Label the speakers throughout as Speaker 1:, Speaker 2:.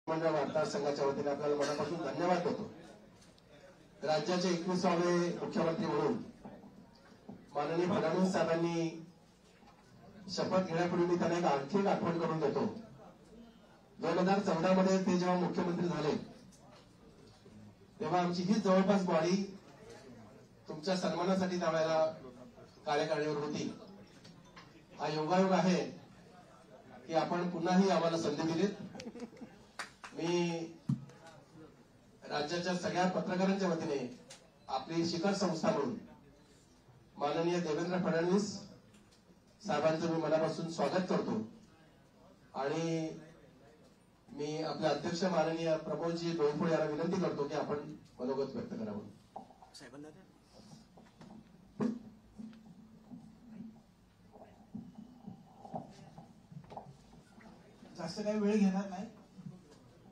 Speaker 1: मंडळ वार्ताहर संघाच्या वतीने आपल्याला मनापासून धन्यवाद देतो। राज्याचे 21वे मुख्यमंत्री म्हणून माननीय फडणवीस साहेबांनी शपथ घेण्यापूर्वी मी त्यांना आणखी एक आठवण करून देतो। 2014 मध्ये ते जेव्हा मुख्यमंत्री झाले तेव्हा आमची ही जवळपास बॉडी तुमच्या सन्मानासाठी त्यावेळेला कार्यकारिणीवर होती। हा योगायोग आहे की आपण पुन्हाही आम्हाला संधी दिलीत। मी राज्याच्या सगळ्या पत्रकारांच्या वतीने आपली शिखर संस्था म्हणून माननीय देवेंद्र फडणवीस साहेबांचं मी मनापासून स्वागत करतो आणि मी आपले अध्यक्ष माननीय प्रमोदजी डोईफोडे यांना विनंती करतो की आपण मनोगत व्यक्त करावं।
Speaker 2: जास्त काही वेळ घेणार नाही।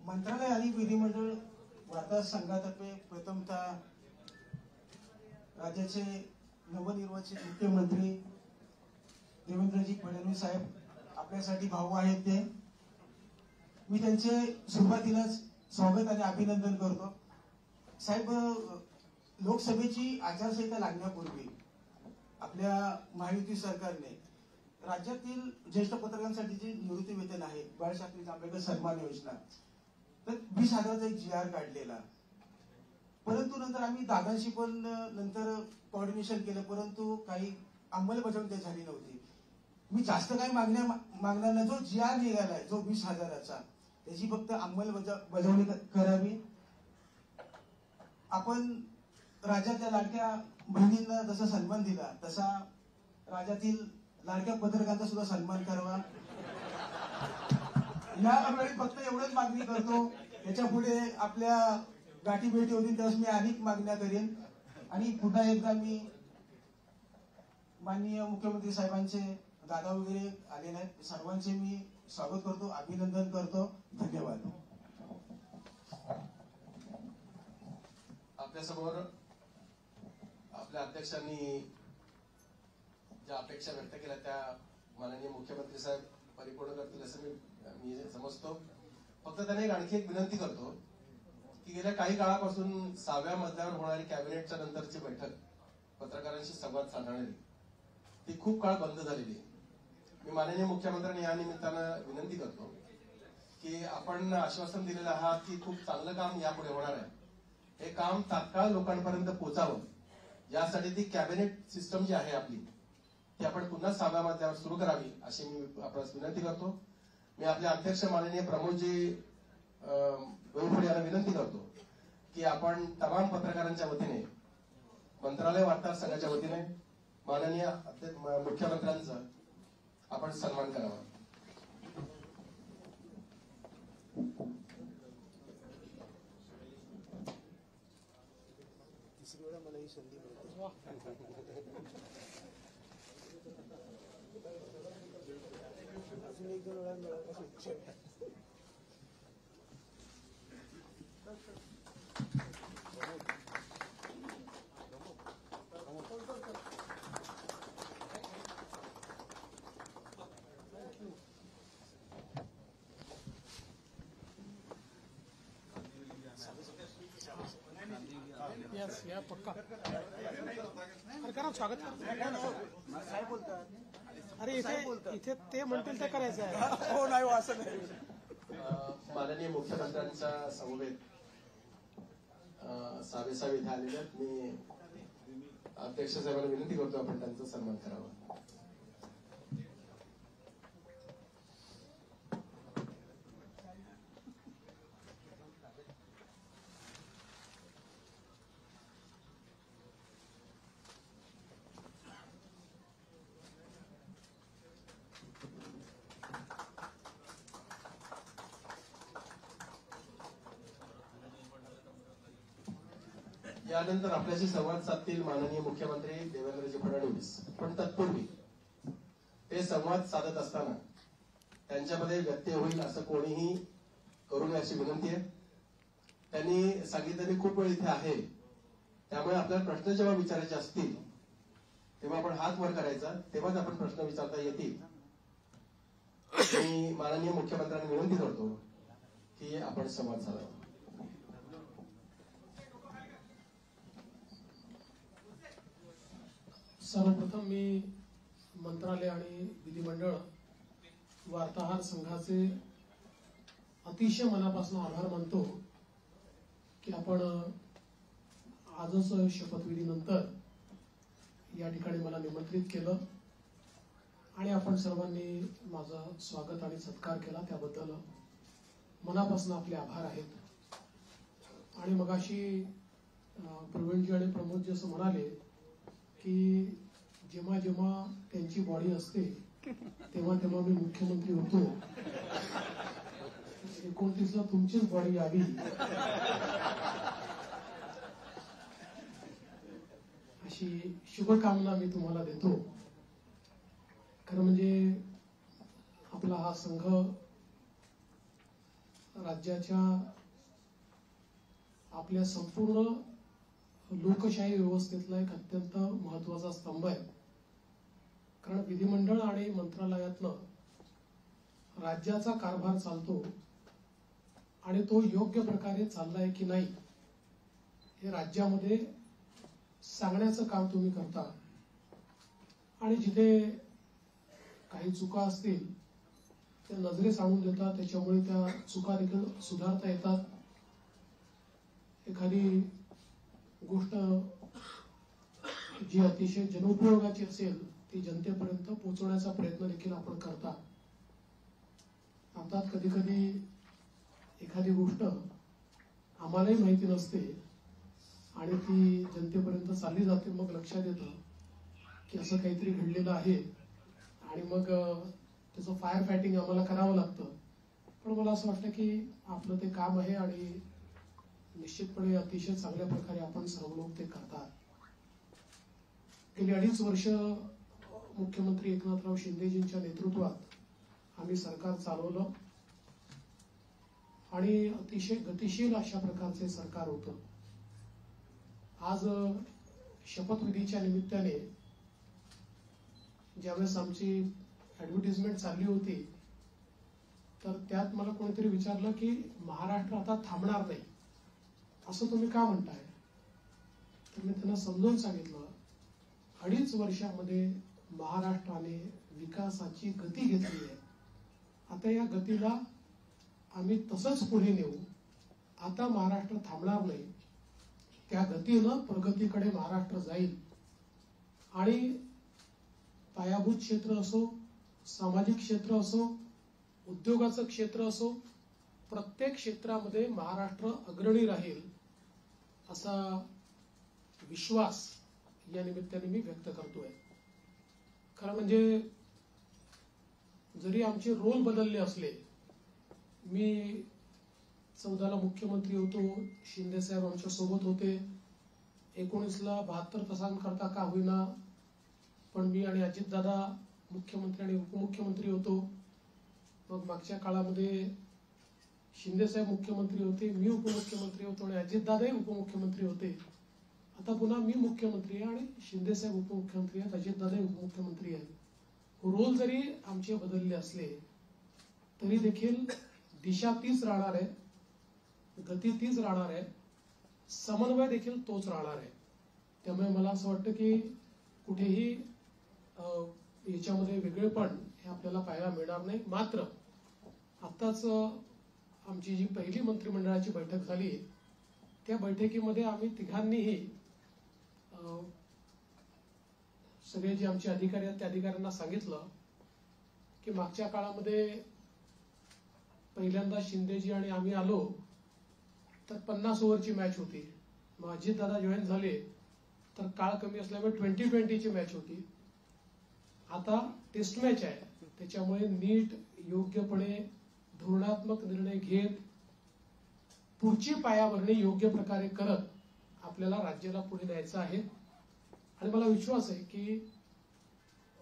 Speaker 2: मंत्रालय आणि विधिमंडळ वार्ताहर संघातर्फे प्रथमतः राज्याचे नवनिर्वाचित मुख्यमंत्री देवेंद्रजी फडणवीस साहेब आपल्यासाठी भाऊ आहेत ते मी त्यांचे सुरुवातीलाच स्वागत आणि अभिनंदन करतो। साहेब, लोकसभेची आचारसंहिता लागण्यापूर्वी आपल्या महायुती सरकारने राज्यातील ज्येष्ठ पत्रकारांसाठी जे निवृत्ती वेतन आहे बाळशास्त्री जांभेकर सन्मान योजना तर 20,000चा एक GR काढलेला, परंतु नंतर आम्ही दादांशी पण नंतर कोऑर्डिनेशन केलं परंतु काही अंमलबजावणी झाली नव्हती। मी जास्त काही मागणार नाही। जो GR निघालाय जो 20,000चा त्याची फक्त अंमलबजावणी करावी। आपण राज्यातल्या लाडक्या बहिणींना जसा सन्मान दिला तसा राज्यातील लाडक्या पत्रकारांचा सुद्धा सन्मान करावा। यावेळी फक्त एवढंच मागणी करतो, याच्या पुढे आपल्या गाठी भेटी होतील त्यावेळेस मी अनेक मागण्या करेन आणि पुन्हा एकदा मी माननीय मुख्यमंत्री साहेबांचे दादा वगैरे आलेले आहेत सर्वांचे मी स्वागत करतो, अभिनंदन करतो। धन्यवाद।
Speaker 1: आपल्यासमोर आपल्या अध्यक्षांनी ज्या अपेक्षा व्यक्त केल्या त्या माननीय मुख्यमंत्री साहेब परिपूर्ण करतील असं मी समजतो। फक्त त्यांना आणखी एक विनंती करतो की गेल्या काही काळापासून 6व्या मजल्यावर होणारी कॅबिनेटच्या नंतरची बैठक पत्रकारांशी संवाद साधणारी ती खूप काळ बंद झालेली आहे। मी माननीय मुख्यमंत्र्यांनी या निमित्तानं विनंती करतो की आपण आश्वासन दिलेलं आहात की खूप चांगलं काम यापुढे होणार आहे, हे काम तात्काळ लोकांपर्यंत पोहोचावं यासाठी ती कॅबिनेट सिस्टम जी आहे आपली ती आपण पुन्हा 6व्या मजल्यावर सुरू करावी अशी मी आपल्याला विनंती करतो। मी आपले अध्यक्ष माननीय प्रमोदजी डोईफोडे यांना विनंती करतो की आपण तमाम पत्रकारांच्या वतीने मंत्रालय वार्ताहर संघाच्या वतीने माननीय मुख्यमंत्र्यांचा आपण सन्मान करावा।
Speaker 2: तिसरी वेळा मला ही संधी मिळते। अजून 1-2 वेळा मिळायची इच्छा आहे।
Speaker 3: यस या पक्का अरे करा स्वागत
Speaker 2: काय बोलतात?
Speaker 3: अरे इथे ते म्हणतील ते करायचं आहे।
Speaker 2: हो नाही असं नाही।
Speaker 1: माननीय मुख्यमंत्र्यांच्या समवेत साहेब इथे आलेले आहेत। मी अध्यक्ष साहेबांना विनंती करतो आपण त्यांचा सन्मान करावा। यानंतर आपल्याशी संवाद साधतील माननीय मुख्यमंत्री देवेंद्रजी फडणवीस, पण तत्पूर्वी ते संवाद साधत असताना त्यांच्यामध्ये व्यत्यय होईल असं कोणीही करू नये अशी विनंती आहे। त्यांनी सांगितलं मी खूप वेळ इथे आहे त्यामुळे आपल्याला प्रश्न जेव्हा विचारायचे असतील तेव्हा आपण हात वर करायचा, तेव्हाच आपण प्रश्न विचारता येतील। मी माननीय मुख्यमंत्र्यांना विनंती करतो की आपण संवाद साधावा.
Speaker 3: सर्वप्रथम मी मंत्रालय आणि विधिमंडळ वार्ताहर संघाचे अतिशय मनापासून आभार मानतो की आपण आजच शपथविधीनंतर या ठिकाणी मला निमंत्रित केलं आणि आपण सर्वांनी माझं स्वागत आणि सत्कार केला. त्याबद्दल मनापासून आपले आभार आहेत. आणि मगाशी प्रवीणजी आणि प्रमोदजी असं म्हणाले की जेव्हा जेव्हा त्यांची बॉडी असते तेव्हा तेव्हा मी मुख्यमंत्री होतो. 29ला तुमचीच बॉडी यावी अशी शुभकामना मी तुम्हाला देतो. खरं म्हणजे आपला हा संघ राज्याच्या आपल्या संपूर्ण लोकशाही व्यवस्थेतला एक अत्यंत महत्वाचा स्तंभ आहे. कारण विधिमंडळ आणि मंत्रालयातनं राज्याचा कारभार चालतो आणि तो योग्य प्रकारे चाललाय की नाही हे राज्यामध्ये सांगण्याचं काम तुम्ही करता. आणि जिथे काही चुका असतील त्या नजरेस आणून देतात, त्याच्यामुळे त्या चुका देखील सुधारता येतात. एखादी गोष्ट जी अतिशय जनोपयोगाची असेल ती जनतेपर्यंत पोहोचवण्याचा प्रयत्न देखील आपण करता. अर्थात कधी कधी एखादी गोष्ट आम्हालाही माहिती नसते आणि ती जनतेपर्यंत चालली जाते. मग लक्षात येतं की असं काहीतरी घडलेलं आहे आणि मग त्याचं फायर फायटिंग आम्हाला करावं लागतं. पण मला असं वाटतं की आपलं ते काम आहे आणि निश्चितपणे अतिशय चांगल्या प्रकारे आपण सर्व लोक ते करतात. गेली 2.5 वर्ष मुख्यमंत्री एकनाथराव शिंदेजींच्या नेतृत्वात आम्ही सरकार चालवलं आणि अतिशय गतिशील अशा प्रकारचे सरकार होतं. आज शपथविधीच्या निमित्ताने ज्यावेळेस आमची ऍडव्हर्टाइजमेंट चालली होती तर त्यात मला कोणीतरी विचारलं की महाराष्ट्र आता थांबणार नाही असं तुम्ही का म्हणताय. तर मी त्यांना समजावून सांगितलं 2.5 वर्षामध्ये महाराष्ट्राने विकासाची गती घेतली आहे. आता या गतीला आम्ही तसंच पुढे नेऊ. आता महाराष्ट्र थांबणार नाही. त्या गतीनं प्रगतीकडे महाराष्ट्र जाईल आणि पायाभूत क्षेत्र असो, सामाजिक क्षेत्र असो, उद्योगाचं क्षेत्र असो, प्रत्येक क्षेत्रामध्ये महाराष्ट्र अग्रणी राहील असा विश्वास या निमित्ताने मी व्यक्त करतोय. खरं म्हणजे जरी आमचे रोल बदलले असले, मी 14ला मुख्यमंत्री होतो, शिंदे साहेब आमच्या सोबत होते, 19ला 72 तासांकरता का होईना पण मी आणि अजितदादा मुख्यमंत्री आणि उपमुख्यमंत्री होतो. मग मागच्या काळामध्ये शिंदे साहेब मुख्यमंत्री होते, मी उपमुख्यमंत्री होतो आणि अजितदादाही उपमुख्यमंत्री होते. आता पुन्हा मी मुख्यमंत्री आहे आणि शिंदे साहेब उपमुख्यमंत्री आहेत, अजितदादाही उपमुख्यमंत्री आहेत. रोल जरी आमचे बदलले असले तरी देखील दिशा तीच राहणार आहे, गती तीच राहणार आहे, समन्वय देखील तोच राहणार आहे. त्यामुळे मला असं वाटतं की कुठेही याच्यामध्ये वेगळेपण हे आपल्याला पाहायला मिळणार नाही. मात्र आताच आमची जी पहिली मंत्रिमंडळाची बैठक झाली त्या बैठकीमध्ये आम्ही तिघांनीही सगळे जे आमचे अधिकारी आहेत त्या अधिकाऱ्यांना सांगितलं की मागच्या काळामध्ये पहिल्यांदा शिंदेजी आणि आम्ही आलो तर 50 ओव्हरची मॅच होती. मग अजितदादा जॉईन झाले तर काळ कमी असल्यामुळे 20-20ची मॅच होती. आता टेस्ट मॅच आहे, त्याच्यामुळे नीट योग्यपणे धोरणात्मक निर्णय घेत पुढची पायाभरणी योग्य प्रकारे करत आपल्याला राज्याला पुढे न्यायचं आहे. आणि मला विश्वास आहे की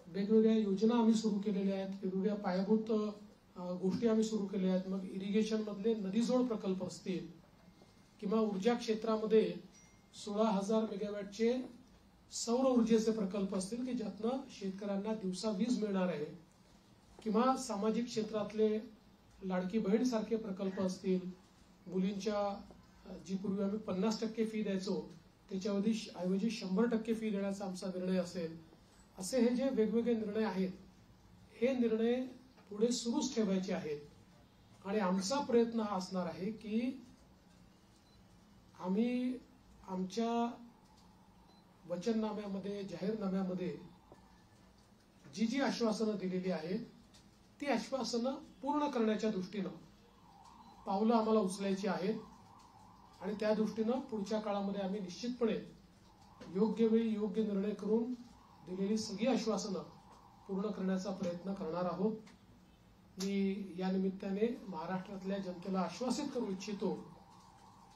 Speaker 3: वेगवेगळ्या योजना आम्ही सुरू केलेल्या आहेत, वेगवेगळ्या पायाभूत गोष्टी आम्ही सुरू केल्या आहेत. मग इरिगेशन मधले नदीजोड प्रकल्प असतील किंवा ऊर्जा क्षेत्रामध्ये 16,000 मेगावॅटचे सौर ऊर्जेचे प्रकल्प असतील की ज्यातनं शेतकऱ्यांना दिवसा वीज मिळणार आहे, किंवा सामाजिक क्षेत्रातले लाडकी बहीण सारखे प्रकल्प असतील, मुलींच्या जी पूर्वी आम्ही 50% फी द्यायचो त्याच्याऐवजी 100% फी देण्याचा आमचा निर्णय असेल, असे हे जे वेगवेगळे निर्णय आहेत, हे निर्णय पुढे सुरूच ठेवायचे आहेत. आणि आमचा प्रयत्न हा असणार आहे की आम्ही आमच्या वचननाम्यामध्ये, जाहीरनाम्यामध्ये जी जी आश्वासनं दिलेली आहेत ती आश्वासनं पूर्ण करण्याच्या दृष्टीनं पावलं आम्हाला उचलायची आहेत. आणि त्या दृष्टीनं पुढच्या काळामध्ये आम्ही निश्चितपणे योग्य वेळी योग्य निर्णय करून दिलेली सगळी आश्वासनं पूर्ण करण्याचा प्रयत्न करणार आहोत. मी या निमित्ताने महाराष्ट्रातल्या जनतेला आश्वासित करू इच्छितो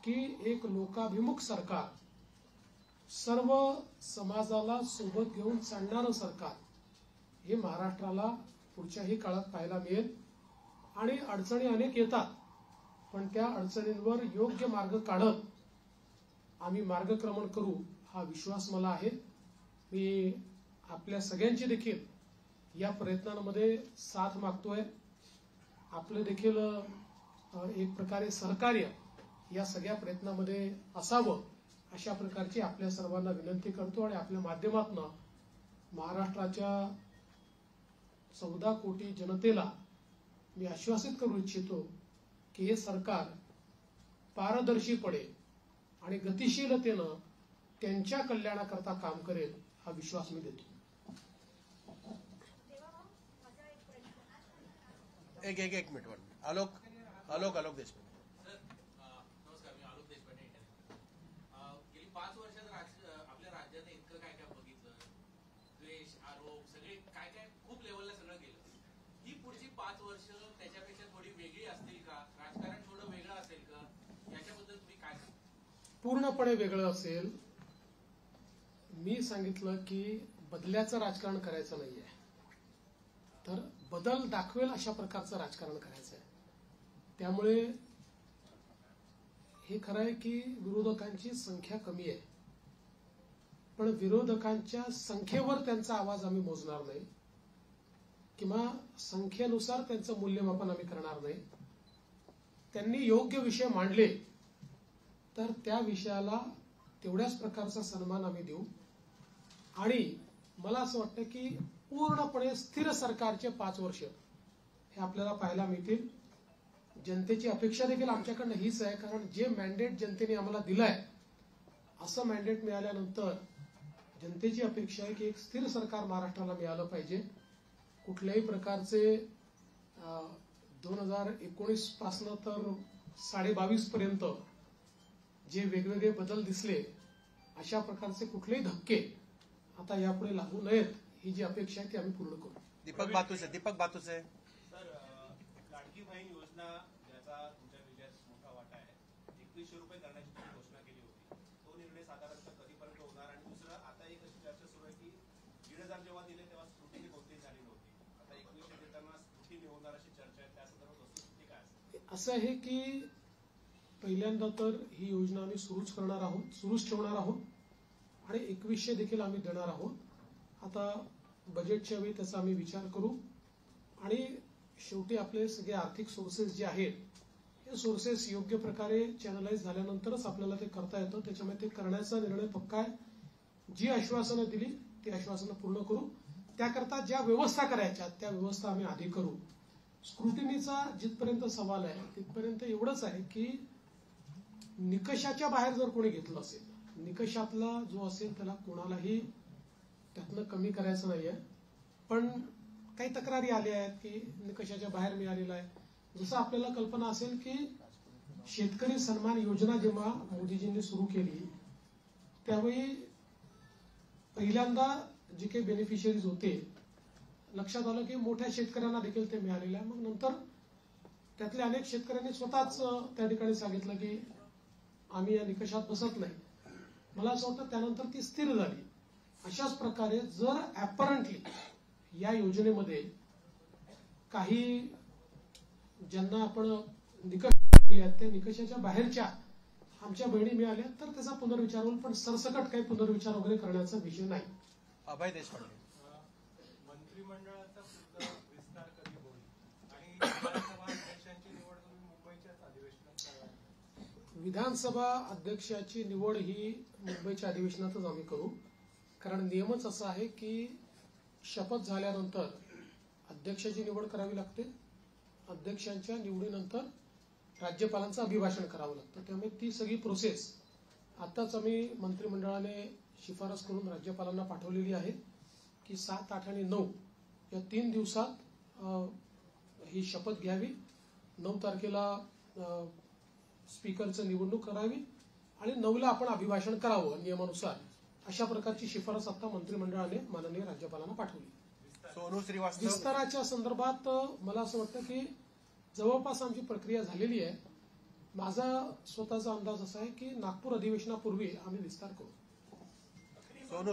Speaker 3: की एक लोकाभिमुख सरकार, सर्व समाजाला सोबत घेऊन चालणारं सरकार हे महाराष्ट्राला पुढच्याही काळात पाहायला मिळेल. आणि अडचणी अनेक येतात, पण त्या अडचणींवर योग्य मार्ग काढत आम्ही मार्गक्रमण करू हा विश्वास मला आहे. मी आपल्या सगळ्यांची देखील या प्रयत्नांमध्ये साथ मागतोय. आपलं देखील एक प्रकारे सहकार्य या सगळ्या प्रयत्नामध्ये असावं अशा प्रकारची आपल्या सर्वांना विनंती करतो. आणि आपल्या माध्यमातून महाराष्ट्राच्या 14 कोटी जनतेला मी आश्वासित करू इच्छितो की हे सरकार पारदर्शीपणे आणि गतिशीलतेनं त्यांच्या कल्याणाकरता काम करेल हा विश्वास मी देतो.
Speaker 1: एक मिनिट आलोक देशमुख.
Speaker 4: नमस्कार, मी आलोक देशपांडे. गेली 5 वर्षात आपल्या राज्याने इतकं काय काय बघितलं, द्वेष, आरोप, सगळे काय काय खूप लेवलला सगळं गेलं. ही पुढची 5 वर्ष त्याच्यापेक्षा थोडी वेगळी असतील का? राजकारण थोडं वेगळं असेल का? याच्याबद्दल तुम्ही काय सांगा?
Speaker 3: पूर्णपणे वेगळं असेल. मी सांगितलं की बदल्याचं राजकारण करायचं नाहीये, तर बदल दाखवेल अशा प्रकारचं राजकारण करायचं आहे. त्यामुळे हे खरं आहे की विरोधकांची संख्या कमी आहे, पण विरोधकांच्या संख्येवर त्यांचा आवाज आम्ही मोजणार नाही किंवा संख्येनुसार त्यांचं मूल्यमापन आम्ही करणार नाही. त्यांनी योग्य विषय मांडले तर त्या विषयाला तेवढ्याच प्रकारचा सन्मान आम्ही देऊ. आणि मला असं वाटतं की पूर्णपणे स्थिर सरकारचे 5 वर्ष हे आपल्याला पाहायला मिळतील. जनतेची अपेक्षा देखील आमच्याकडनं हीच आहे, कारण जे मॅन्डेट जनतेने आम्हाला दिलंय असं मॅन्डेट मिळाल्यानंतर जनतेची अपेक्षा आहे की एक स्थिर सरकार महाराष्ट्राला मिळालं पाहिजे. कुठल्याही प्रकारचे 2019 पासनं तर 22.5 पर्यंत जे वेगवेगळे बदल दिसले अशा प्रकारचे कुठलेही धक्के आता यापुढे लागू नयेत ही जी अपेक्षा आहे ती आम्ही पूर्ण करू.
Speaker 1: दीपक बातुसे.
Speaker 5: सर, लाडकी बहीण योजना ज्याचा तुमच्या विजयात मोठा वाटा आहे, 2100 रुपये करण्याची तुम्ही घोषणा केली होती. तो निर्णय साधारणतः कधीपर्यंत होणार? आणि दुसरं, आता एक अशी चर्चा सुरू आहे की 1,500 जेव्हा दिले तेव्हा स्क्रुटिनी कोणतीही झाली नव्हती. आता 2100 देताना स्क्रुटिनी होणार अशी चर्चा आहे. त्या संदर्भात वस्तुस्थिती काय असेल?
Speaker 3: असं आहे की पहिल्यांदा तर ही योजना आम्ही सुरूच ठेवणार आहोत आणि 2100 देखील आम्ही देणार आहोत. आता बजेटच्या वेळी त्याचा आम्ही विचार करू. आणि शेवटी आपले सगळे आर्थिक सोर्सेस जे आहेत हे सोर्सेस योग्य प्रकारे चॅनलाइज झाल्यानंतरच आपल्याला ते करता येतं. त्याच्यामुळे ते करण्याचा निर्णय पक्का आहे. जी आश्वासनं दिली ती आश्वासनं पूर्ण करू. त्याकरता ज्या व्यवस्था करायच्या त्या व्यवस्था आम्ही आधी करू. स्क्रुटिनीचा जिथपर्यंत सवाल आहे तिथपर्यंत एवढंच आहे की निकषाच्या बाहेर जर कोणी घेतलं असेल, निकषातला जो असेल त्याला कोणालाही त्यातनं कमी करायचं नाहीये. पण काही तक्रारी आल्या आहेत की निकषाच्या बाहेर मिळालेला आहे. जसं आपल्याला कल्पना असेल की शेतकरी सन्मान योजना जेव्हा मोदीजींनी सुरू केली त्यावेळी पहिल्यांदा जे काही बेनिफिशियरीज होते लक्षात आलं की मोठ्या शेतकऱ्यांना देखील ते मिळालेलं आहे. मग नंतर त्यातल्या अनेक शेतकऱ्यांनी स्वतःच त्या ठिकाणी सांगितलं की आम्ही या निकषात बसत नाही. मला असं वाटतं त्यानंतर ती स्थिर झाली. अशाच प्रकारे जर ऍपरंटली या योजनेमध्ये काही ज्यांना आपण निकष त्या निकषाच्या बाहेरच्या आमच्या बहिणी मिळाल्या तर त्याचा पुनर्विचार होईल, पण सरसकट काही पुनर्विचार वगैरे करण्याचा विषय नाही.
Speaker 1: अभय देशपांडे.
Speaker 5: मंत्रिमंडळाचा सुद्धा विस्तार कधी होईल आणि विधानसभा अध्यक्षांची
Speaker 3: विधानसभा अध्यक्षाची निवड ही मुंबईच्या अधिवेशनातच आम्ही करू, कारण नियमच असा आहे की शपथ झाल्यानंतर अध्यक्षाची निवड करावी लागते. अध्यक्षांच्या निवडीनंतर राज्यपालांचं अभिभाषण करावं लागतं. त्यामुळे ती सगळी प्रोसेस आताच आम्ही मंत्रिमंडळाने शिफारस करून राज्यपालांना पाठवलेली आहे की 7, 8 आणि 9 या 3 दिवसात ही शपथ घ्यावी. 9 तारखेला स्पीकरचं निवडणूक करावी आणि 9ला आपण अभिभाषण करावं नियमानुसार. अशा प्रकारची शिफारस आता मंत्रिमंडळाने माननीय राज्यपालांना पाठवली.
Speaker 6: सोनू श्रीवास्तव.
Speaker 3: विस्ताराच्या संदर्भात मला असं वाटतं की जवळपास आमची प्रक्रिया झालेली आहे. माझा स्वतःचा अंदाज असा आहे की नागपूर अधिवेशनापूर्वी आम्ही विस्तार करू.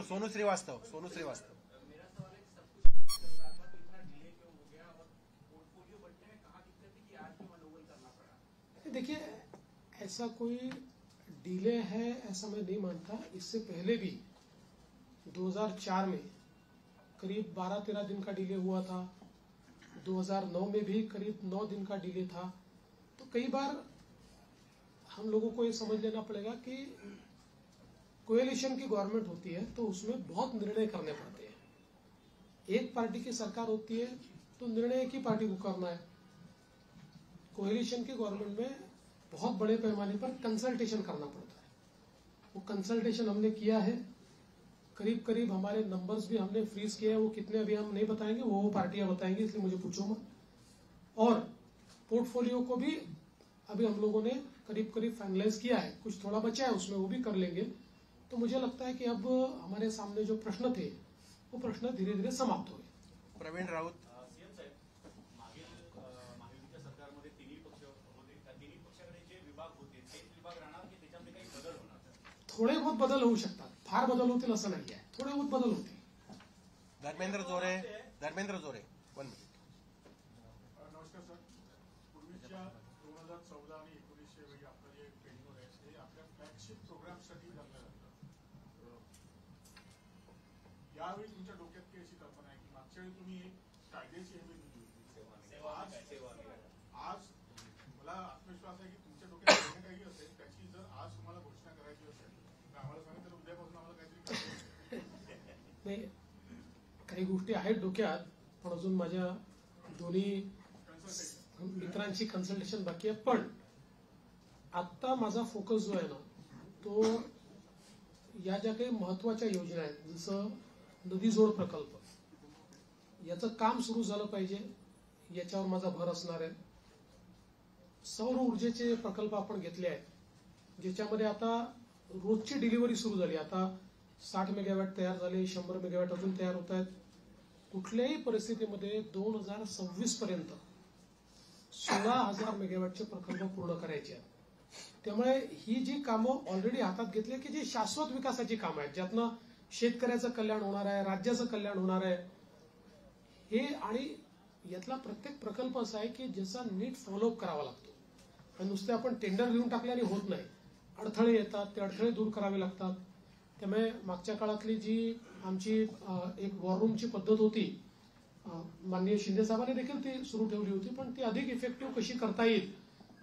Speaker 6: सोनू श्रीवास्तव.
Speaker 4: मेरा सवाल है, सब कुछ चल रहा था तो इतना डिले क्यों हो गया और पोर्टफोलियो बनने में कहाँ दिक्कत थी कि आज भी मनोबल करना पड़ा?
Speaker 3: देखिए, ऐसा कोई डिले है ऐसा मैं नहीं मानता. इससे पहले भी 2004 में करीब 12-13 दिन का डिले हुआ था. 2009 में भी करीब 9 दिन का डिले था. तो कई बार हम लोगों को ये समझ लेना पड़ेगा कि कोएलिशन की गवर्नमेंट होती है तो उसमें बहुत निर्णय करने पड़ते हैं. एक पार्टी की सरकार होती है तो निर्णय एक ही पार्टी को करना है. कोएलिशन की गवर्नमेंट में बहुत बड़े पैमाने पर कंसल्टेशन करना पड़ता है. वो कंसल्टेशन हमने किया है. करीब करीब हमारे नंबर्स भी हमने फ्रीज किए हैं. वो कितने अभी हम नहीं बताएंगे, वो पार्टियां बताएंगी, इसलिए मुझे पूछो मत. और पोर्टफोलियो को भी अभी हम लोगों ने करीब करीब फाइनलाइज किया है. कुछ थोड़ा बचा है उसमें, वो भी कर लेंगे. तो मुझे लगता है कि अब हमारे सामने जो प्रश्न थे वो प्रश्न धीरे धीरे समाप्त हो गए.
Speaker 6: प्रवीण राऊत.
Speaker 5: सीएम साहेब, मागील महायुतीच्या सरकारमध्ये तिन्ही पक्षाकडे जे विभाग होते तेच विभाग राहणार की त्याच्यामध्ये काही बदल होणार?
Speaker 3: थोडे बहुत बदल होऊ शकतात. फार बदल होतील असं नाही आहे. थोडे बहुत बदल होतील.
Speaker 6: धर्मेंद्र जोरे. 1 मिनिट.
Speaker 7: नमस्कार सर. पूर्वीच्या 2014 आणि 1900 वेळी आपलं जे ट्रेनिंग आहे ते आपल्या फ्लॅगशिप प्रोग्रामसाठी जमलं जातं. यावेळी तुमच्या डोक्यात काही अशी कल्पना आहे की मागच्या वेळी तुम्ही एक कायद्याची हमी दिली होती. आज मला आत्मविश्वास आहे की तुमच्या डोक्यात काही काही असेल त्याची जर आज तुम्हाला घोषणा करायची असेल तर आम्हाला सांगा, तर उद्यापासून आम्हाला काहीतरी
Speaker 3: नाही, काही गोष्टी आहेत डोक्यात, पण अजून माझ्या दोन्ही मित्रांची कन्सल्टेशन बाकी आहे. पण आता माझा फोकस जो आहे ना तो या ज्या काही महत्वाच्या योजना आहेत, जसं नदी जोड प्रकल्प, याचं काम सुरू झालं पाहिजे याच्यावर माझा भर असणार आहे. सौर ऊर्जेचे प्रकल्प आपण घेतले आहेत ज्याच्यामध्ये आता रोजची डिलिव्हरी सुरू झाली. आता 60 मेगावॅट तयार झाले, 100 मेगावॅट अजून तयार होत आहेत. कुठल्याही परिस्थितीमध्ये 2026 पर्यंत 16,000 मेगावॅटचे प्रकल्प पूर्ण करायचे आहेत. त्यामुळे ही जी कामं ऑलरेडी हातात घेतली की जी शाश्वत विकासाची कामं आहेत, ज्यातनं शेतकऱ्याचं कल्याण होणार आहे, राज्याचं कल्याण होणार आहे, हे आणि यातला प्रत्येक प्रकल्प असा आहे की ज्याचा नीट फॉलोअप करावा लागतो. आणि नुसते आपण टेंडर घेऊन टाकल्याने होत नाही. अडथळे येतात, ते अडथळे दूर करावे लागतात. त्यामुळे मागच्या काळातली जी आमची एक वॉररूमची पद्धत होती, माननीय शिंदे साहेबांनी देखील ती सुरू ठेवली होती, पण ती अधिक इफेक्टिव्ह कशी करता येईल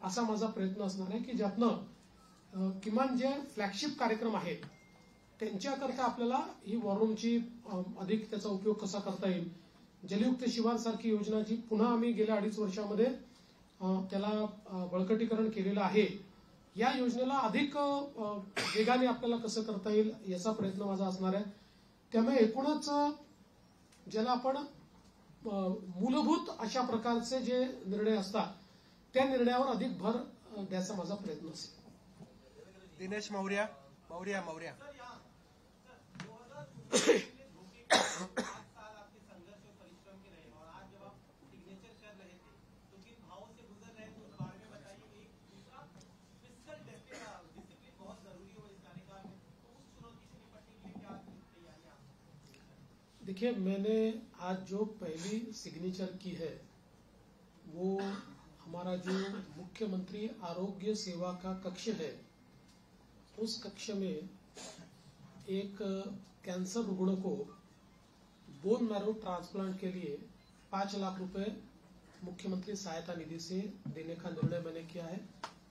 Speaker 3: असा माझा प्रयत्न असणार आहे की ज्यातनं किमान जे फ्लॅगशिप कार्यक्रम आहेत त्यांच्याकरता आपल्याला ही वॉररूमची अधिक त्याचा उपयोग कसा करता येईल. जलयुक्त शिवार सारखी योजना जी पुन्हा आम्ही गेल्या 2.5 वर्षामध्ये त्याला बळकटीकरण केलेलं आहे, या योजनेला अधिक वेगाने आपल्याला कसं करता येईल याचा प्रयत्न माझा असणार आहे. त्यामुळे एकूणच ज्याला आपण मूलभूत अशा प्रकारचे जे निर्णय असतात त्या निर्णयावर अधिक भर द्यायचा माझा प्रयत्न असेल.
Speaker 6: दिनेश मौर्या.
Speaker 3: देखिए, मैंने आज जो पहली सिग्नेचर की है वो हमारा जो मुख्यमंत्री आरोग्य सेवा का कक्ष है, उस कक्ष में एक कैंसर रुग्ण को बोन मैरो ट्रांसप्लांट के लिए 5 लाख रुपए मुख्यमंत्री सहायता निधि से देने का निर्णय मैंने किया है.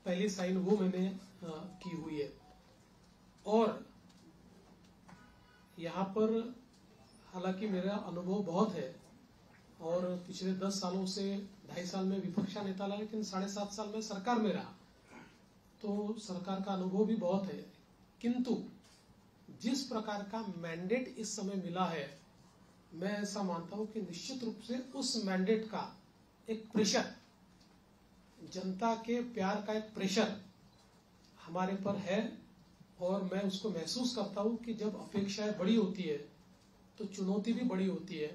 Speaker 3: पहली साइन वो मैंने की हुई है। और यहाँ पर हालांकि मेरा अनुभव बहुत है और पिछले 10 सालों से 2.5 साल में विपक्ष का नेता रहा, लेकिन 7.5 साल में सरकार में रहा, तो सरकार का अनुभव भी बहुत है। किंतु जिस प्रकार का मैंडेट इस समय मिला है, मैं ऐसा मानता हूं कि निश्चित रूप से उस मैंडेट का एक प्रेशर, जनता के प्यार का एक प्रेशर हमारे पर है और मैं उसको महसूस करता हूं कि जब अपेक्षाएं बड़ी होती है तो चुनौती भी बड़ी होती है,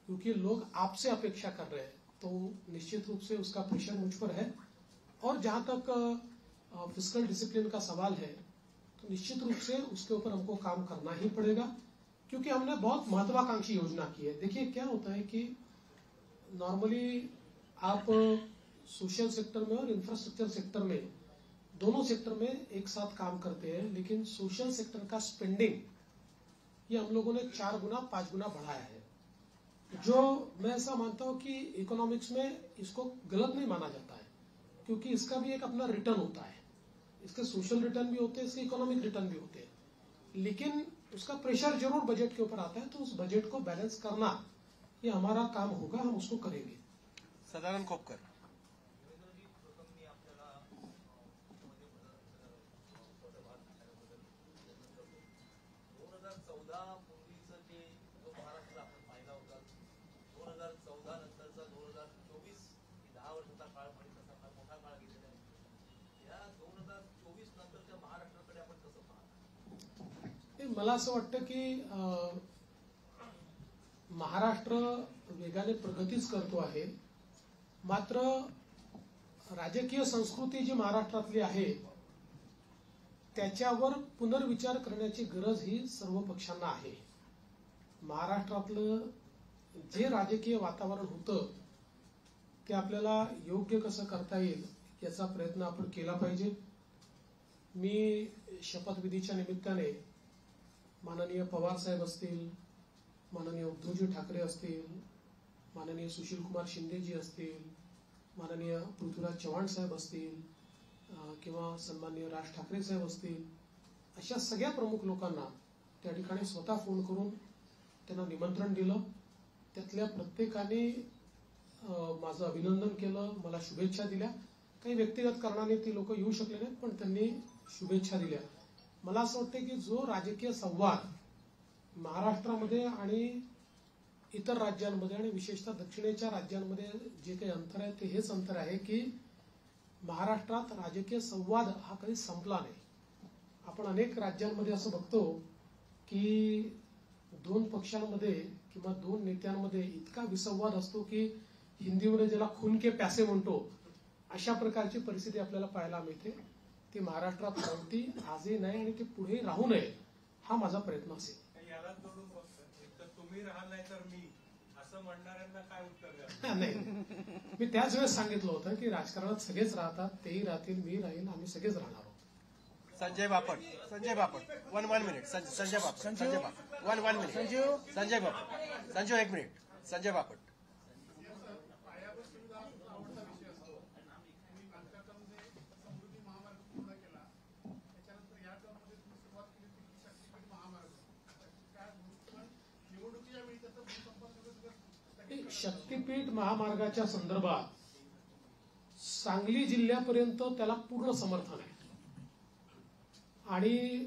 Speaker 3: क्योंकि लोग आपसे अपेक्षा कर रहे हैं, तो निश्चित रूप से उसका प्रेशर मुझ पर है। और जहां तक फिस्कल डिसिप्लिन का सवाल है, तो निश्चित रूप से उसके ऊपर हमको काम करना ही पड़ेगा, क्योंकि हमने बहुत महत्वाकांक्षी योजना की है। देखिए क्या होता है कि नॉर्मली आप सोशल सेक्टर में और इंफ्रास्ट्रक्चर सेक्टर में, दोनों सेक्टर में एक साथ काम करते हैं, लेकिन सोशल सेक्टर का स्पेंडिंग ये हम लोगों ने 4 गुना 5 गुना बढ़ाया है, जो मैं ऐसा मानता हूं कि इकोनॉमिक्स में इसको गलत नहीं माना जाता है, क्योंकि इसका भी एक अपना रिटर्न होता है। इसके सोशल रिटर्न भी होते हैं, इसके इकोनॉमिक रिटर्न भी होते हैं, लेकिन उसका प्रेशर जरूर बजट के ऊपर आता है। तो उस बजट को बैलेंस करना ये हमारा काम होगा, हम उसको करेंगे।
Speaker 6: सदानंद खोपकर।
Speaker 3: मला असं वाटतं की महाराष्ट्र वेगाने प्रगतीच करतो आहे, मात्र राजकीय संस्कृती जी महाराष्ट्रातली आहे त्याच्यावर पुनर्विचार करण्याची गरज ही सर्व पक्षांना आहे। महाराष्ट्रातलं जे राजकीय वातावरण होतं ते आपल्याला योग्य कसं करता येईल याचा प्रयत्न आपण केला पाहिजे। मी शपथविधीच्या निमित्ताने माननीय पवार साहेब असतील, माननीय उद्धवजी ठाकरे असतील, माननीय सुशीलकुमार शिंदेजी असतील, माननीय पृथ्वीराज चव्हाण साहेब असतील किंवा सन्माननीय राज ठाकरे साहेब असतील, अशा सगळ्या प्रमुख लोकांना त्या ठिकाणी स्वतः फोन करून त्यांना निमंत्रण दिलं। त्यातल्या प्रत्येकाने माझं अभिनंदन केलं, मला शुभेच्छा दिल्या। काही व्यक्तिगत कारणाने ती लोक येऊ शकले नाहीत, पण त्यांनी शुभेच्छा दिल्या। मला असं वाटतं की जो राजकीय संवाद महाराष्ट्रामध्ये आणि इतर राज्यांमध्ये आणि विशेषतः दक्षिणेच्या राज्यांमध्ये जे काही अंतर आहे ते हेच अंतर आहे की महाराष्ट्रात राजकीय संवाद हा कधी संपला नाही। आपण अनेक राज्यांमध्ये असं बघतो की 2 पक्षांमध्ये किंवा 2 नेत्यांमध्ये इतका विसंवाद असतो की हिंदीमध्ये ज्याला खून के प्यासे म्हणतो, अशा प्रकारची परिस्थिती आपल्याला पाहायला मिळते। ती महाराष्ट्रात नव्हती, आजही नाही आणि ते पुढे राहू नये हा माझा प्रयत्न असेल।
Speaker 5: याला जोडून फक्त तुम्ही राहाल नाही तर मी असं म्हणणाऱ्यांना काय उत्तर द्या?
Speaker 3: नाही, मी त्याच वेळेस सांगितलं होतं की राजकारणात सगळेच राहतात, तेही राहतील, मी राहील, आम्ही सगळेच राहणार आहोत।
Speaker 6: Sanjay Bapat, Sanjay Bapat, one minute. Sanjay Bapat, Sanjay Bapat, one minute. Sanjay Bapat, Sanjay 1 minute. Sanjay Bapat.
Speaker 3: Shaktipeeth महामार्गाच्या संदर्भात सांगली जिल्ह्यापर्यंत त्याला पूर्ण समर्थन आहे आणि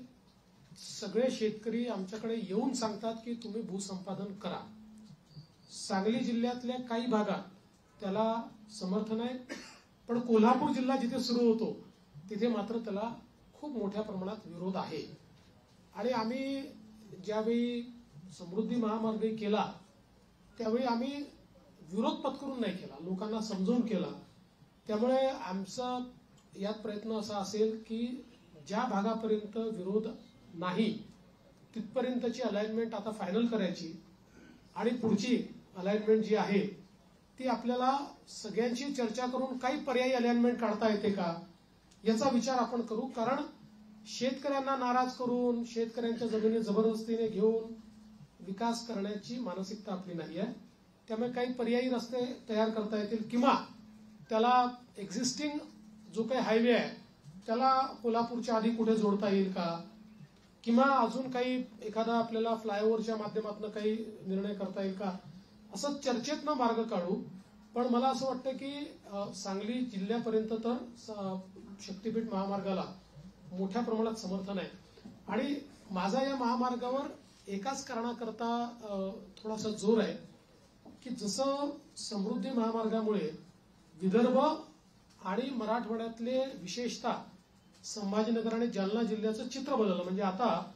Speaker 3: सगळे शेतकरी आमच्याकडे येऊन सांगतात की तुम्ही भूसंपादन करा। सांगली जिल्ह्यातल्या काही भागात त्याला समर्थन आहे, पण कोल्हापूर जिल्हा जिथे सुरू होतो तिथे मात्र त्याला खूप मोठ्या प्रमाणात विरोध आहे। आणि आम्ही ज्यावेळी समृद्धी महामार्ग केला त्यावेळी आम्ही विरोध पत्करून नाही केला, लोकांना समजावून केला। त्यामुळे आमचा यात प्रयत्न असा असेल की ज्या भागापर्यंत विरोध नाही तिथपर्यंतची अलाइनमेंट आता फायनल करायची आणि पुढची अलाइनमेंट जी आहे ती आपल्याला सगळ्यांची चर्चा करून काही पर्यायी अलाइनमेंट काढता येते का याचा विचार आपण करू। कारण शेतकऱ्यांना नाराज करून शेतकऱ्यांच्या जमिनी जबरदस्तीने घेऊन विकास करण्याची मानसिकता आपली नाही आहे। त्यामुळे काही पर्यायी रस्ते तयार करता येतील किंवा त्याला एक्झिस्टिंग जो काही हायवे आहे त्याला कोल्हापूरच्या आधी कुठे जोडता येईल का, किंवा अजून काही एखादा आपल्याला फ्लायओव्हरच्या माध्यमातून काही निर्णय करता येईल का, असं चर्चेतनं मार्ग काढू. पण मला असं वाटतं की सांगली जिल्ह्यापर्यंत तर शक्तीपीठ महामार्गाला मोठ्या प्रमाणात समर्थन आहे. आणि माझा या महामार्गावर एकाच कारणाकरता थोडासा जोर आहे की जसं समृद्धी महामार्गामुळे विदर्भ आणि मराठवाड्यातले विशेषतः संभाजीनगर आणि जालना जिल्ह्याचं चित्र बदललं. म्हणजे आता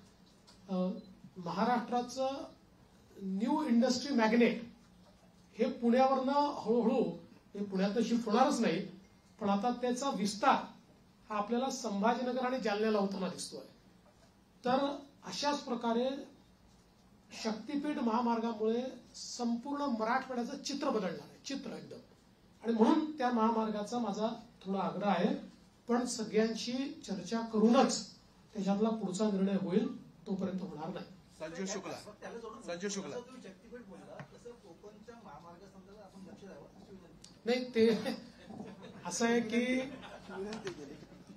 Speaker 3: महाराष्ट्राचं न्यू इंडस्ट्री मॅग्नेट हे पुण्यावरनं हळूहळू, हे पुण्यात शिफ्ट होणारच नाही, पण आता त्याचा विस्तार हा आपल्याला संभाजीनगर आणि जालन्याला होताना दिसतोय. तर अशाच प्रकारे शक्तीपीठ महामार्गामुळे संपूर्ण मराठवाड्याचं चित्र बदलणार आहे, चित्र एकदम. आणि म्हणून त्या महामार्गाचा माझा थोडा आग्रह आहे. पण सगळ्यांशी चर्चा करूनच त्याच्यातला पुढचा निर्णय होईल, तोपर्यंत होणार नाही.
Speaker 6: संजू शुक्ला
Speaker 3: नाही, ते असं आहे की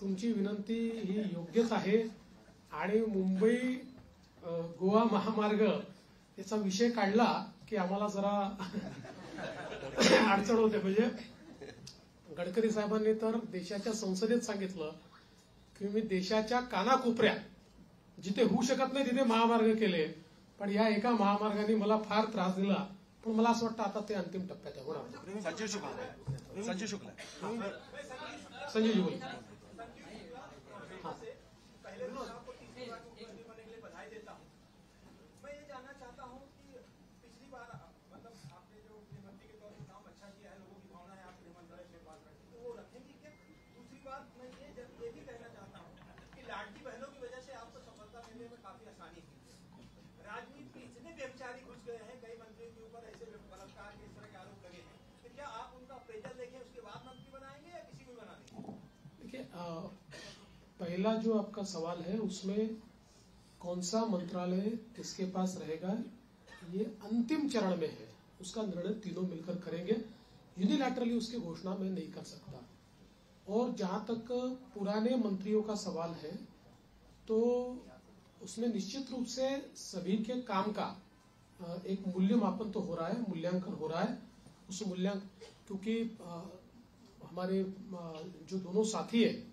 Speaker 3: तुमची विनंती ही योग्यच आहे. आणि मुंबई गोवा महामार्ग याचा विषय काढला की आम्हाला जरा अडचण होते. म्हणजे गडकरी साहेबांनी तर देशाच्या संसदेत सांगितलं की मी देशाच्या कानाकोपऱ्यात जिथे होऊ शकत नाही तिथे महामार्ग केले, पण या एका महामार्गाने मला फार त्रास दिला. पण मला असं वाटतं आता ते अंतिम टप्प्यात आहे. होणार.
Speaker 6: संजू शुक्ला
Speaker 3: संजय बोल. पहला जो आपका सवाल है उसमें कौन सा मंत्रालय किसके पास रहेगा ये अंतिम चरण में है. उसका निर्णय तीनों मिलकर करेंगे. यूनिलैटरली उसकी घोषणा मैं नहीं कर सकता. और जहां तक पुराने मंत्रियों का सवाल है तो उसमें निश्चित रूप से सभी के काम का एक मूल्यमापन तो हो रहा है, मूल्यांकन हो रहा है. उस मूल्यांकन क्योंकि हमारे जो दोनों साथी है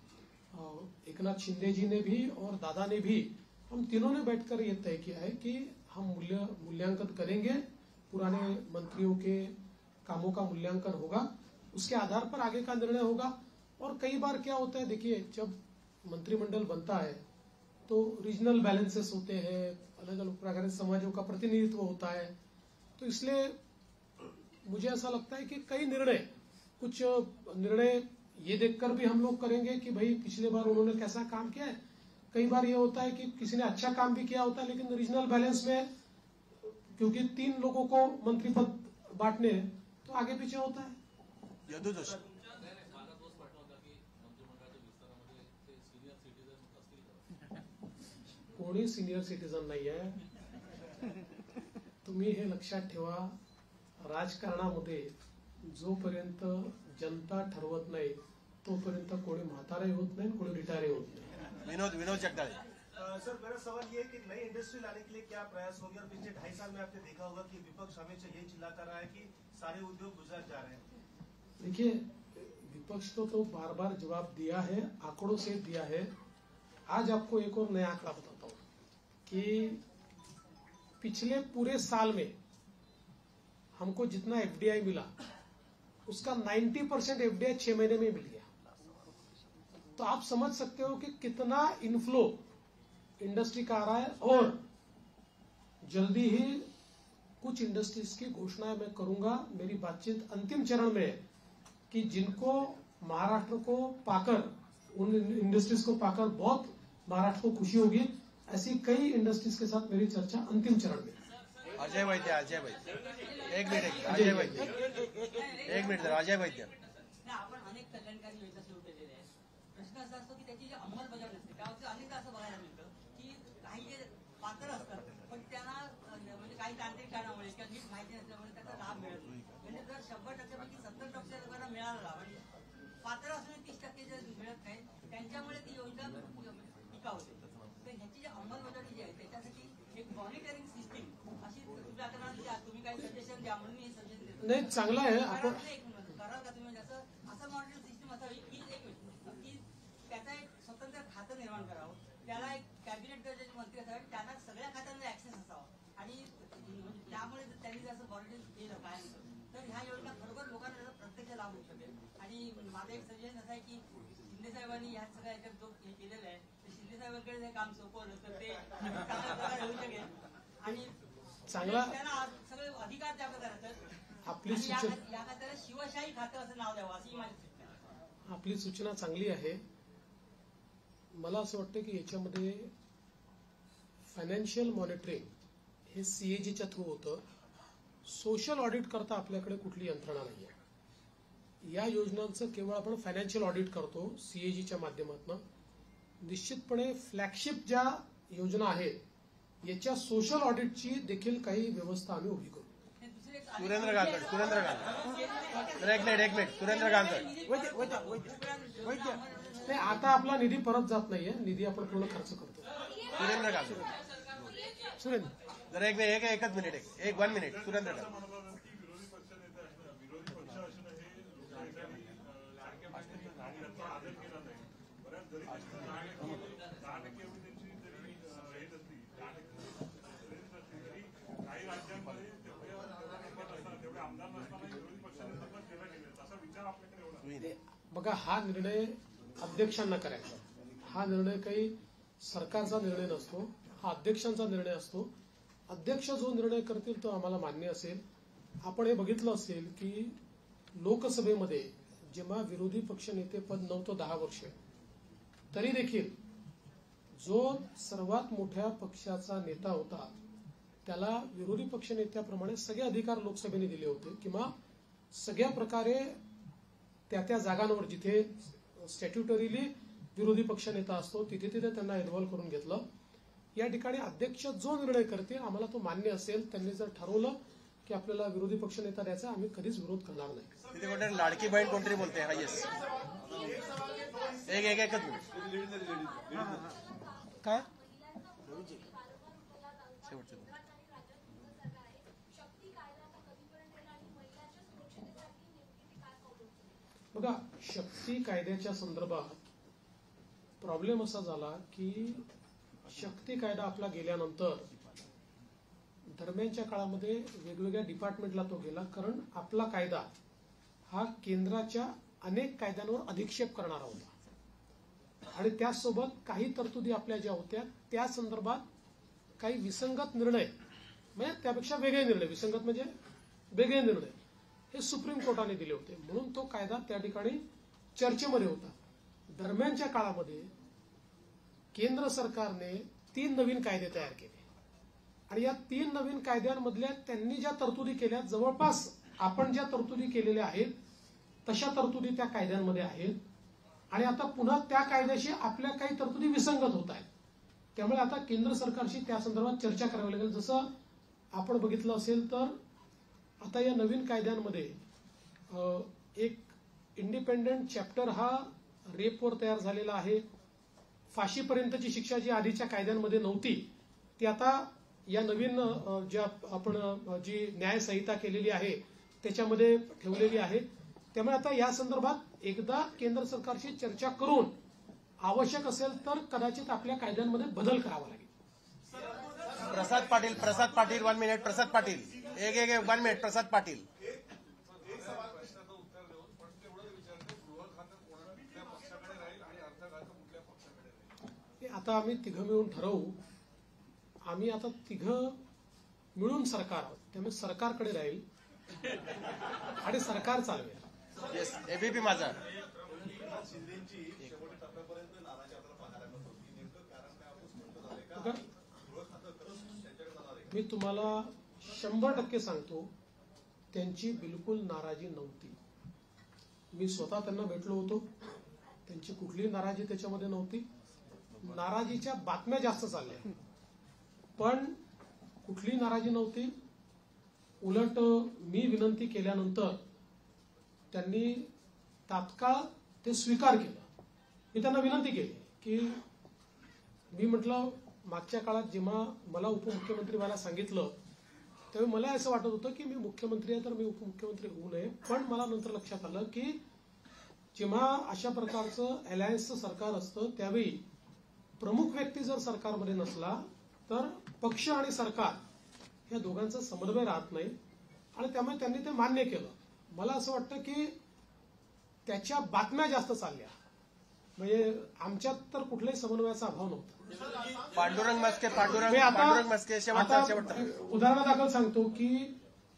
Speaker 3: एकनाथ शिंदे जी ने भी और दादा ने भी, हम तीनों ने बैठकर ये तय किया है कि हम मूल्यांकन करेंगे, पुराने मंत्रियों के कामों का मूल्यांकन होगा, उसके आधार पर आगे का निर्णय होगा. और कई बार क्या होता है, देखिए जब मंत्रिमंडल बनता है तो रीजनल बैलेंसेस होते हैं, अलग अलग प्रकार के समाजों का प्रतिनिधित्व होता है. तो इसलिए मुझे ऐसा लगता है कि कई कुछ निर्णय ये देखकर भी हम लोग करेंगे कि भाई पिछले बार उन्होंने कैसा काम किया है. कई बार ये होता है कि किसी ने अच्छा काम भी किया होता है लेकिन रीजनल बैलेंस में क्योंकि 3 लोगों को मंत्री पद बांटने हैं तो आगे पीछे होता है.
Speaker 6: यदू जोशी
Speaker 3: कोणी सिनियर सिटीजन नाही आहे. तुम्ही हे लक्षात ठेवा, राजकारणामध्ये जोपर्यंत जनता ठरवत नाही तोपर्यंत कोणी म्हातारे होत नाही, कोणी रिटायर होत नाही.
Speaker 6: विनोद जगदाळे.
Speaker 5: सर, मेरा सवाल ये है कि नई इंडस्ट्री लाने के लिए क्या प्रयास होंगे. और पिछले 2.5 साल में आपने देखा होगा कि विपक्ष हमेशा यही चिल्लाता रहा है कि सारे उद्योग गुजरात जा रहे हैं.
Speaker 3: देखिए, विपक्ष को तो बार बार जवाब दिया है, आंकड़ों से दिया है. आज आपको एक और नया आंकड़ा बताता हूं कि पिछले पूरे साल में हमको जितना एफडीआई मिला उसका 90% एफडीआई 6 महीने में मिल गया. तो आप समझ सकते हो कि कितना इनफ्लो इंडस्ट्री का आ रहा है. और जल्दी ही कुछ इंडस्ट्रीज की घोषणा मैं करूंगा. मेरी बातचीत अंतिम चरण में है कि जिनको महाराष्ट्र को पाकर, उन इंडस्ट्रीज को पाकर बहुत महाराष्ट्र को खुशी होगी, ऐसी कई इंडस्ट्रीज के साथ मेरी चर्चा अंतिम चरण में.
Speaker 6: अजय वैद्य एक मिनिट. अजय वैद्य.
Speaker 8: आपण अनेक कल्याणकारी योजना सुरू केलेल्या आहेत. प्रश्न असा असतो की त्याची जी अंमलबजावणी असते त्यावर अनेकदा असं बघायला मिळतं की काही जे पात्र असतात पण त्यांना म्हणजे काही तांत्रिक कारणामुळे किंवा नीट माहिती नसल्यामुळे त्याचा लाभ मिळत नाही. म्हणजे जर 100% 70% लोकांना मिळाला, म्हणजे पात्र असणे 30% मॉनिटरिंग सिस्टीम अशी तुम्ही आता द्या, तुम्ही काही सजेशन द्या म्हणून मी सजेशन देतो.
Speaker 3: नाही, चांगलं आहे. आपण
Speaker 8: कराल का तुम्ही म्हणजे असं मॉनिटरिंग सिस्टीम असावी की की त्याचा एक स्वतंत्र खातं निर्माण करावं, त्याला एक कॅबिनेट दर्जाचे मंत्री असावे, त्यांना सगळ्या खात्यांना ऍक्सेस असावा आणि त्यामुळे जर त्यांनी जर असं मॉनिटरिंग केलं काय तर ह्या योजना खरोखर लोकांना त्याचा प्रत्यक्ष लाभ होऊ शकेल. आणि माझं एक सजेशन असं आहे की शिंदे साहेबांनी ह्या सगळ्या याच्यात जो हे केलेलं आहे ते शिंदे साहेबांकडे जर काम सोपवलं तर ते चांगल्या प्रकारे होऊ शकेल आणि
Speaker 3: चांगला
Speaker 8: त्यांना सगळे अधिकार द्यावे करायचं.
Speaker 3: आपली
Speaker 8: आणि
Speaker 3: सूचना
Speaker 8: या खात्याला शिवशाही खातं असं नाव द्यावं अशी माझी सूचना आहे.
Speaker 3: आपली सूचना चांगली आहे. मला असं वाटतं की याच्यामध्ये फायनान्शियल मॉनिटरिंग हे सीएजीच्या थ्रू होतं. सोशल ऑडिट करता आपल्याकडे कुठली यंत्रणा नाही आहे. या योजनांचं केवळ आपण फायनान्शियल ऑडिट करतो सीएजीच्या माध्यमातून. निश्चितपणे फ्लॅगशिप ज्या योजना आहेत याच्या सोशल ऑडिटची देखील काही व्यवस्था आम्ही उभी करू.
Speaker 6: सुरेंद्र गांगड एक मिनिट सुरेंद्र गांगड
Speaker 3: नाही, आता आपला निधी परत जात नाहीये, निधी आपण पूर्ण खर्च करतो.
Speaker 6: सुरेंद्र गांगड
Speaker 3: सुरेंद्र
Speaker 6: जरा एकच मिनिट एक 1 मिनिट सुरेंद्र गांगड.
Speaker 7: विरोधी पक्षनेते आहेत, विरोधी पक्ष असून हे लाडक्या बहिणींना त्यांचा आदर केला नाही. बऱ्याच जरी 10% एवढी त्यांची जरी हे नसली, 10% तरी काही राज्यांमध्ये तेवढे आमदार नसताना विरोधी पक्षनेते पण केला गेले. असा विचार आपल्याकडे एवढा
Speaker 3: बघा, हा निर्णय अध्यक्षांना करायचा. हा निर्णय काही सरकारचा निर्णय नसतो, हा अध्यक्षांचा निर्णय असतो. अध्यक्ष जो निर्णय करतील तो आम्हाला मान्य असेल. आपण हे बघितलं असेल की लोकसभेमध्ये जेव्हा विरोधी पक्षनेते पद नव्हतं 10 वर्ष, तरी देखील जो सर्वात मोठ्या पक्षाचा नेता होता त्याला विरोधी पक्षनेत्याप्रमाणे सगळे अधिकार लोकसभेने दिले होते किंवा सगळ्या प्रकारे त्या जागांवर जिथे स्टॅट्युटरीली विरोधी पक्षनेता असतो तिथे त्यांना इन्व्हॉल्व्ह करून घेतलं. या ठिकाणी अध्यक्ष जो निर्णय करतील आम्हाला तो मान्य असेल. त्यांनी जर ठरवलं की आपल्याला विरोधी पक्षनेता द्यायचा, आम्ही कधीच विरोध करणार नाही.
Speaker 6: तिथे कोणतरी लाडकी बहीण कोणतरी बोलते. हा येस एकच मिनिट
Speaker 3: काय
Speaker 6: शेवटचं
Speaker 3: बघा, शक्ती कायद्याच्या संदर्भात प्रॉब्लेम असा झाला की शक्ती कायदा आपला गेल्यानंतर दरम्यानच्या काळामध्ये वेगवेगळ्या डिपार्टमेंटला तो गेला, कारण आपला कायदा हा केंद्राच्या अनेक कायद्यांवर अधिक्षेप करणारा होता आणि त्यासोबत काही तरतुदी आपल्या ज्या होत्या त्या संदर्भात काही विसंगत निर्णय, म्हणजे त्यापेक्षा वेगळे निर्णय, विसंगत म्हणजे वेगळे निर्णय हे सुप्रीम कोर्टाने दिले होते. म्हणून तो कायदा त्या ठिकाणी चर्चेमध्ये होता. दरम्यानच्या काळामध्ये केंद्र सरकारने 3 नवीन कायदे तयार केले आणि या 3 नवीन कायद्यांमधल्या त्यांनी ज्या तरतुदी केल्या जवळपास आपण ज्या तरतुदी केलेल्या आहेत तशा तरतुदी त्या कायद्यांमध्ये आहेत आणि आता पुन्हा त्या कायद्याशी आपल्या काही तरतुदी विसंगत होत आहेत. त्यामुळे आता केंद्र सरकारशी त्या संदर्भात चर्चा करावी लागेल. जसं आपण बघितलं असेल तर आता या नवीन कायद्यांमध्ये एक इंडिपेंडंट चॅप्टर हा रेपवर तयार झालेला आहे. फाशीपर्यंतची शिक्षा जी आधीच्या कायद्यांमध्ये नव्हती ती आता या नवीन ज्या आपण जी न्यायसंहिता केलेली आहे त्याच्यामध्ये ठेवलेली आहे. त्यामुळे आता या संदर्भात एकदा केंद्र सरकारशी चर्चा करून आवश्यक असेल तर कदाचित आपल्या कायद्यांमध्ये बदल करावा लागेल.
Speaker 6: प्रसाद पाटील 1 मिनिट प्रसाद पाटील एक 1 मिनिट प्रसाद पाटील.
Speaker 3: आता आम्ही तिघं मिळून ठरवू. आम्ही आता तिघं मिळून सरकार आहोत, त्यामुळे सरकारकडे राहील आणि सरकार चालवेल.
Speaker 6: येस एबीपी माझा.
Speaker 3: मी तुम्हाला 100% सांगतो त्यांची बिलकुल नाराजी नव्हती. मी स्वतः त्यांना भेटलो होतो, त्यांची कुठलीही नाराजी त्याच्यामध्ये नव्हती. नाराजीच्या बातम्या जास्त चालल्या पण कुठलीही नाराजी नव्हती. उलट मी विनंती केल्यानंतर त्यांनी तात्काळ ते स्वीकार केलं. मी त्यांना विनंती केली की मी म्हटलं मागच्या काळात जेव्हा मला उपमुख्यमंत्री व्हायला सांगितलं त्यावेळी मला असं वाटत होतं की मी मुख्यमंत्री आहे तर मी उपमुख्यमंत्री होऊ नये. पण मला नंतर लक्षात आलं की जेव्हा अशा प्रकारचं अलायन्सचं सरकार असतं त्यावेळी प्रमुख व्यक्ती जर सरकारमध्ये नसला तर पक्ष आणि सरकार या दोघांचा समन्वय राहत नाही आणि त्यामुळे त्यांनी ते मान्य केलं. मला असं वाटतं की त्याच्या बातम्या जास्त चालल्या, म्हणजे आमच्यात तर कुठल्याही समन्वयाचा अभाव नव्हता.
Speaker 6: पांडुरंग मस्के
Speaker 3: मी
Speaker 6: पांडुरंग मस्के शेवटचा
Speaker 3: आता उदाहरणादाखल सांगतो की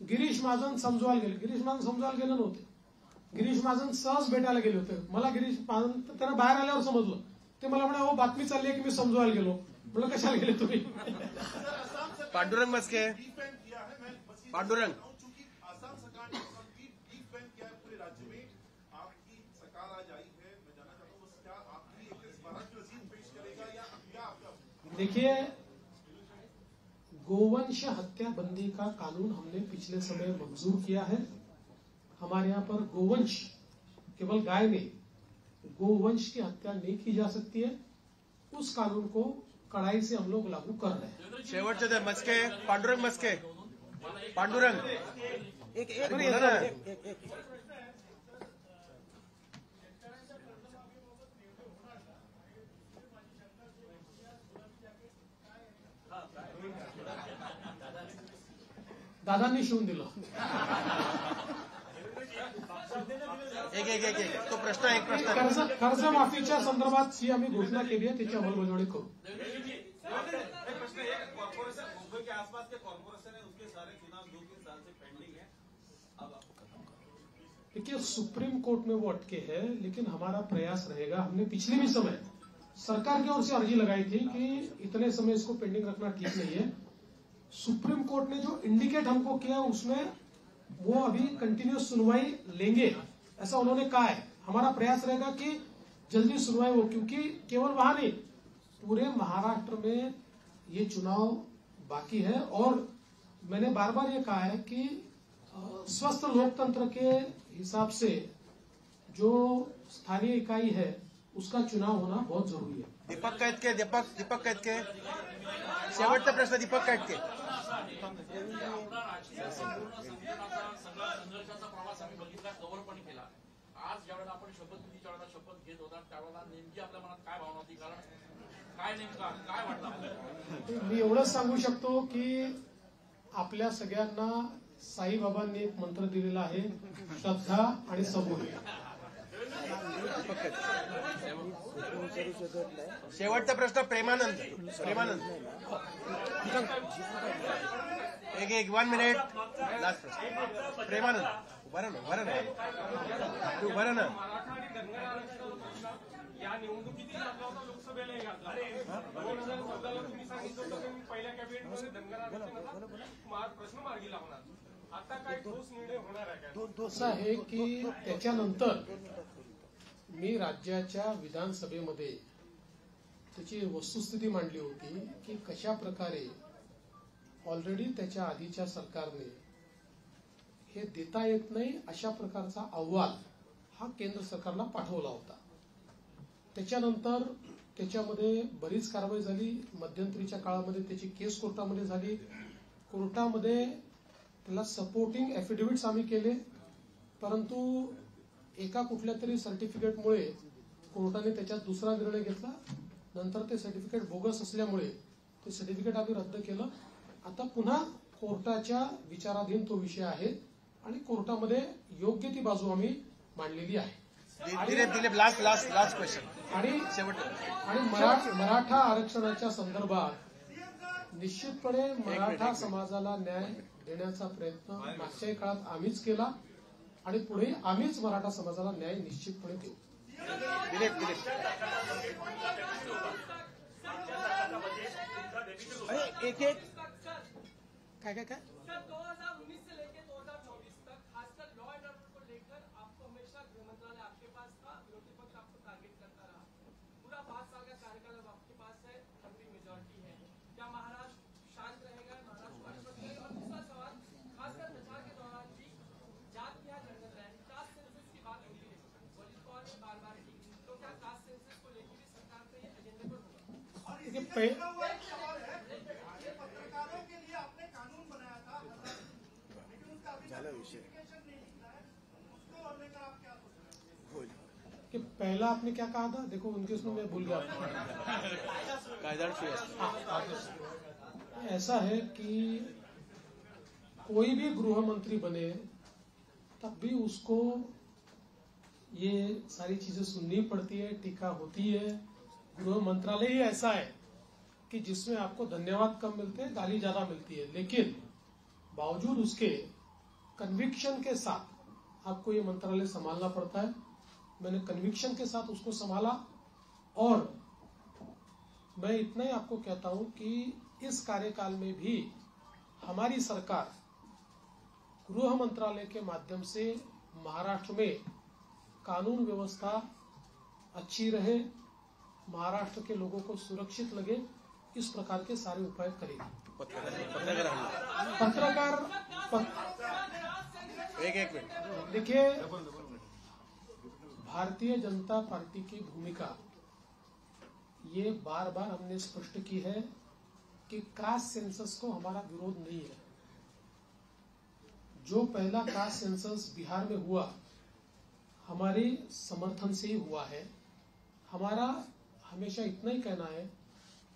Speaker 3: गिरीश महाजन समजवायला गेले. गिरीश महाजन समजवायला गेले नव्हते, गिरीश महाजन सहज भेटायला गेले होते. मला गिरीश महाजन त्यांना बाहेर आल्यावर समजलं. ते मला म्हणे, हो बातमी चालली आहे की मी समजवायला गेलो. म्हटलं कशाला गेले तुम्ही?
Speaker 6: पांडुरंग मस्के पांडुरंग
Speaker 7: चूंकि आसाम सरकार ने डीप बैंक किया है पूरे राज्य में, आपकी सरकार आज आई है, मैं जानना चाहता हूँ क्या आपकी एक महाराष्ट्र रसीद पेश करेगा या क्या आपका?
Speaker 3: देखिए, गोवंश हत्या बंदी का कानून हमने पिछले समय मंजूर किया है. हमारे यहाँ पर गोवंश केवल गाय नहीं, गोवंश की हत्या नहीं की जा सकती है. उस कानून को कड़ाई से हम लोग लागू कर रहे हैं.
Speaker 6: शेवटचे ते मस्के पांडुरंग मस्के पांडुरंग एक बोला ना.
Speaker 3: दादांनी शिवून दिलं.
Speaker 6: एक तो प्रश्न एक प्रश्न
Speaker 3: कर्जमाफीच्या संदर्भात जी आम्ही घोषणा केली आहे त्याची अंमलबजावणी करू.
Speaker 5: मुंबई के आसपास के कॉर्पोरेशन है, उसके सारे चुनाव 2-3 साल से पेंडिंग है. अब
Speaker 3: देखिए, सुप्रीम कोर्ट में वो अटके हैं, लेकिन हमारा प्रयास रहेगा. हमने पिछले भी समय सरकार की ओर से अर्जी लगाई थी कि इतने समय इसको पेंडिंग रखना ठीक नहीं है. सुप्रीम कोर्ट ने जो इंडिकेट हमको किया उसमें वो अभी कंटिन्यूस सुनवाई लेंगे ऐसा उन्होंने कहा है. हमारा प्रयास रहेगा कि जल्दी सुनवाई हो, क्योंकि केवल वहां नहीं, पूरे महाराष्ट्र में ये चुनाव बाकी है. और मैंने बार बार ये कहा है कि स्वस्थ लोकतंत्र के हिसाब से जो स्थानीय इकाई है उसका चुनाव होना बहुत जरूरी है.
Speaker 6: दीपक कैतके शेवटचा प्रश्न दीपक कैतके.
Speaker 4: सगळा संघर्षाचा प्रवास आम्ही बघितला, कव्हर पण केला. आज ज्यावेळेला आपण शपथविधीच्या वेळेला शपथ घेत होता त्यावेळेला नेमकी आपल्या मनात काय भावना होती, कारण काय नेमका काय वाटलं?
Speaker 3: मी एवढंच सांगू शकतो की आपल्या सगळ्यांना साईबाबांनी एक मंत्र दिलेला आहे, श्रद्धा आणि सबुरी.
Speaker 6: शेवटचा प्रश्न प्रेमानंद एक 1 मिनिट लास्ट प्रश्न. प्रेमानंद बरं ना
Speaker 9: या निवडणुकीतील आपला लोकसभेला घातला. 2014ला तुम्ही सांगितलं होतं की पहिल्या कॅबिनेटमध्ये धनगर आरक्षणाचा प्रश्न मार्गी लावणार. आता काय ठोस निर्णय होणार आहे का?
Speaker 3: असं आहे की त्याच्यानंतर मी राज्याच्या विधानसभेमध्ये त्याची वस्तुस्थिती मांडली होती की कशा प्रकारे ऑलरेडी त्याच्या आधीच्या सरकारने हे देता येत नाही अशा प्रकारचा अहवाल हा केंद्र सरकारला पाठवला होता. त्याच्यानंतर त्याच्यामध्ये बरीच कारवाई झाली. मध्यंतरीच्या काळामध्ये त्याची केस कोर्टामध्ये झाली. कोर्टामध्ये त्याला सपोर्टिंग ऍफिडेव्हिट्स आम्ही केले, परंतु एका कुठल्या तरी सर्टिफिकेटमुळे कोर्टाने त्याच्यात दुसरा निर्णय घेतला. नंतर ते सर्टिफिकेट बोगस असल्यामुळे ते सर्टिफिकेट आम्ही रद्द केलं. आता पुन्हा कोर्टाच्या विचाराधीन तो विषय आहे आणि कोर्टामध्ये योग्य ती बाजू आम्ही मांडलेली आहे.
Speaker 6: Last question.
Speaker 3: आणि मराठा आरक्षणाच्या संदर्भात निश्चितपणे मराठा समाजाला न्याय देण्याचा प्रयत्न मागच्याही काळात आम्हीच केला आणि पुढे आम्हीच मराठा समाजाला न्याय निश्चितपणे देऊ.
Speaker 6: एक
Speaker 3: काय
Speaker 9: सर 2019 से लेकर 2024 तक खासकर लॉ एंड ऑर्डर को लेकर आपको हमेशा गृह मंत्रालय आपके पास था, विरोधी पक्ष आपको टारगेट करता रहा. पूरा 5 साल का कार्यकाल अब आपके पास है, अपनी मेजोरिटी है. क्या महाराष्ट्र शांत रहेगा, महाराष्ट्र मजबूत रहेगा? और दूसरा सवाल, खासकर प्रचार के दौरान भी जात के यहाँ झंझट रहे, कास्ट सेंसस की बात होती है, वजीर कौर ने बार बार की, तो क्या कास्ट सेंसस को लेकर भी सरकार का ये एजेंडे पर होगा?
Speaker 3: देखिए,
Speaker 7: पत्रकारों के लिए आपने कानून बनाया था, लेकिन उसका अभी
Speaker 6: झाला विषय
Speaker 7: नोटिफिकेशन नहीं निकला है, उसको और लेकर आप क्या सोच रहे हैं?
Speaker 6: बोल
Speaker 3: कि पहला आपने क्या कहा था? देखो उनके उसमें मैं भूल गया।
Speaker 6: कायदा
Speaker 3: ऐसा है कि कोई भी गृह मंत्री बने तब भी उसको ये सारी चीजें सुननी पड़ती है, टीका होती है। गृह मंत्रालय ही ऐसा है कि जिसमें आपको धन्यवाद कम मिलते हैं, गाली ज्यादा मिलती है, लेकिन बावजूद उसके कन्विक्शन के साथ आपको ये मंत्रालय संभालना पड़ता है। मैंने कन्विक्शन के साथ उसको संभाला और मैं इतना ही आपको कहता हूं कि इस कार्यकाल में भी हमारी सरकार गृह मंत्रालय के माध्यम से महाराष्ट्र में कानून व्यवस्था अच्छी रहे, महाराष्ट्र के लोगों को सुरक्षित लगे, इस प्रकार के सारे उपाय करेगी। पत्रकार
Speaker 6: एक मिनट
Speaker 3: देखिए, भारतीय जनता पार्टी की भूमिका ये बार बार हमने स्पष्ट की है कि कास्ट सेंसस को हमारा विरोध नहीं है। जो पहला कास्ट सेंसस बिहार में हुआ हमारे समर्थन से ही हुआ है। हमारा हमेशा इतना ही कहना है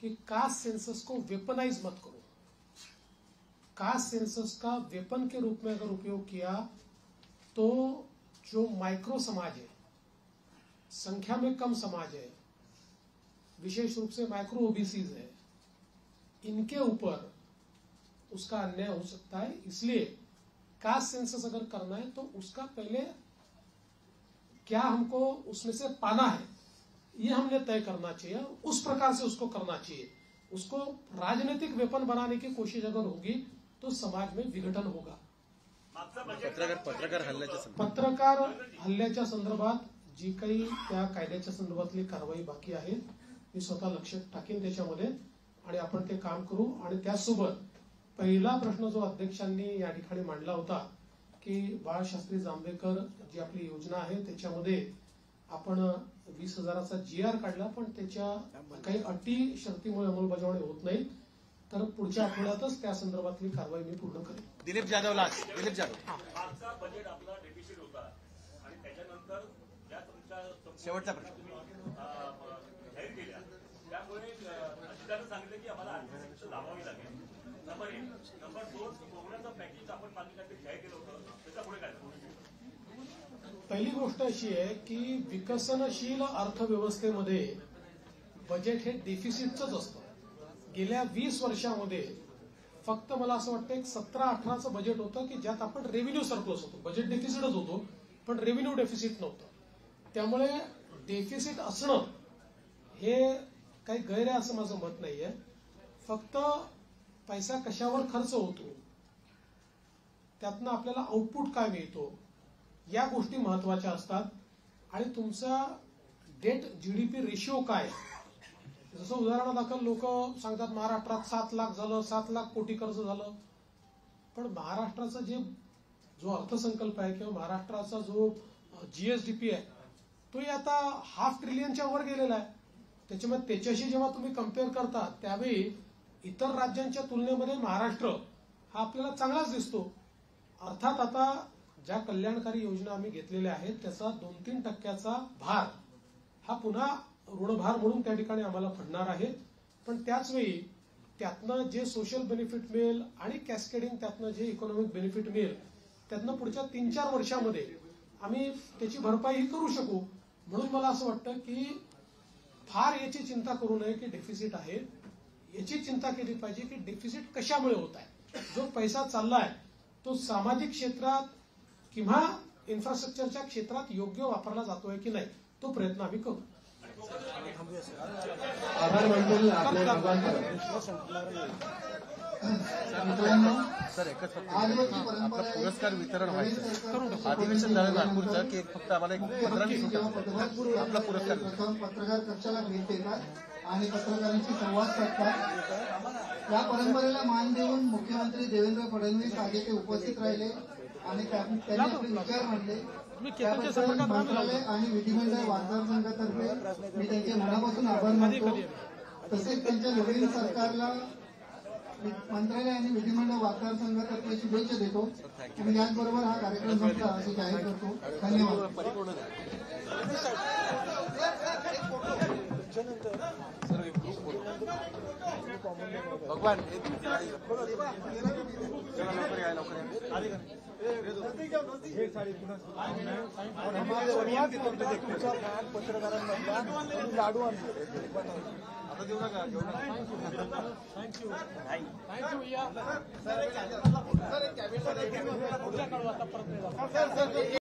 Speaker 3: कि कास्ट सेंसस को वेपनाइज मत करो। कास्ट सेंसस का वेपन के रूप में अगर उपयोग किया तो जो माइक्रो समाज है, संख्या में कम समाज है, विशेष रूप से माइक्रो ओबीसीज है, इनके ऊपर उसका अन्याय हो सकता है। इसलिए कास्ट सेंसस अगर करना है तो उसका पहले क्या हमको उसमें से पाना है ये हमने तय करना चाहिए, उस प्रकार से उसको करना चाहिए। उसको राजनीतिक वेपन बनाने की कोशिश अगर होगी तो समाज में विघटन होगा। पत्रकार हल्ल्याच्या संदर्भात जी काही त्या कायद्याच्या संदर्भातली कारवाई बाकी आहे मी स्वतः लक्ष टाकीन त्याच्यामध्ये आणि आपण ते काम करू। आणि त्यासोबत पहिला प्रश्न जो अध्यक्षांनी या ठिकाणी मांडला होता की बाळशास्त्री जांभेकर जी आपली योजना आहे त्याच्यामध्ये आपण 20,000चा GR काढला, पण त्याच्या काही अटी शर्तीमुळे अंमलबजावणी होत नाही, तर पुढच्या आठवड्यातच त्या संदर्भातली कारवाई मी पूर्ण करेन।
Speaker 6: दिलीप जाधव
Speaker 10: मागचा बजेट आपला डेफिसिट होता आणि त्याच्यानंतर ज्या तुमच्या
Speaker 6: शेवटचा प्रश्न
Speaker 10: जाहीर केल्या त्यामुळे अधिकाऱ्यांनी सांगितलं की आम्हाला आर्थिक शिक्षा लावावी लागेल। नंबर 1 नंबर 2 कोरोनाचं पॅकेज आपण मागणी जाहीर केलं होतं, त्याचा पुढे काय?
Speaker 3: पहिली गोष्ट अशी आहे की विकसनशील अर्थव्यवस्थेमध्ये बजेट हे डेफिसिटच असतं। गेल्या 20 वर्षामध्ये फक्त मला असं वाटतं एक 17-18चं बजेट होतं की ज्यात आपण रेव्हेन्यू सरप्लस होतो, बजेट डेफिसिटच होतो पण रेव्हेन्यू डेफिसिट नव्हतं। त्यामुळे डेफिसिट असणं हे काही गैर आहे असं माझं मत नाहीये। फक्त पैसा कशावर खर्च होतो, त्यातनं आपल्याला आउटपुट काय मिळतो, या गोष्टी महत्वाच्या असतात। आणि तुमचा डेट जीडीपी रेशिओ काय, जसं उदाहरणादाखल लोक सांगतात महाराष्ट्रात 7 लाख झालं, 7 लाख कोटी कर्ज झालं, पण महाराष्ट्राचा जो अर्थसंकल्प आहे किंवा महाराष्ट्राचा जो जीएसडीपी आहे तोही आता ½ ट्रिलियनच्या वर गेलेला आहे। त्याच्यामुळे त्याच्याशी जेव्हा तुम्ही कम्पेअर करता त्यावेळी इतर राज्यांच्या तुलनेमध्ये महाराष्ट्र हा आपल्याला चांगलाच दिसतो। अर्थात आता ज्या कल्याणकारी योजना आम्ही घेतलेल्या आहेत त्याचा 2-3% भार हा पुन्हा ऋणभार म्हणून त्या ठिकाणी आम्हाला पडणार आहे, पण त्याचवेळी त्यातनं जे सोशल बेनिफिट मिळेल आणि कॅस्केडिंग त्यातनं जे इकॉनॉमिक बेनिफिट मिळेल त्यातनं पुढच्या 3-4 वर्षामध्ये आम्ही त्याची भरपाई करू शकू। म्हणून मला असं वाटतं की फार याची चिंता करू नये की डेफिसिट आहे, याची चिंता केली पाहिजे की डेफिसिट कशामुळे होत आहे। जो पैसा चाललाय तो सामाजिक क्षेत्रात किंवा इन्फ्रास्ट्रक्चरच्या क्षेत्रात योग्य वापरला जातोय की नाही, तो प्रयत्न आम्ही करू।
Speaker 2: आभार मानतील आपल्या
Speaker 6: सर एकच आपलं पुरस्कार वितरण व्हायचं अधिवेशन झालं नागपूरचं की फक्त आम्हाला एक 15-20 मिनिटं आपला पुरस्कार
Speaker 11: पत्रकार कक्षाला भेट देतात आणि पत्रकारांशी संवाद साधतात। या परंपरेला मान देऊन मुख्यमंत्री देवेंद्र फडणवीस आगे ते उपस्थित राहिले आणि त्यांनी आपले विचार मांडले। त्याबद्दल मंत्रालय आणि विधिमंडळ वार्ताहर संघातर्फे मी त्यांचे मनापासून आभार मानतो। तसेच त्यांच्या नवीन सरकारला मंत्रालय आणि विधिमंडळ वार्ताहर संघातर्फे शुभेच्छा देतो आणि याचबरोबर हा कार्यक्रम संपला असे जाहीर करतो. धन्यवाद.
Speaker 6: भगवान चला लवकर या पत्रकारांमधला लाडू आता देऊ नका घेऊ नका.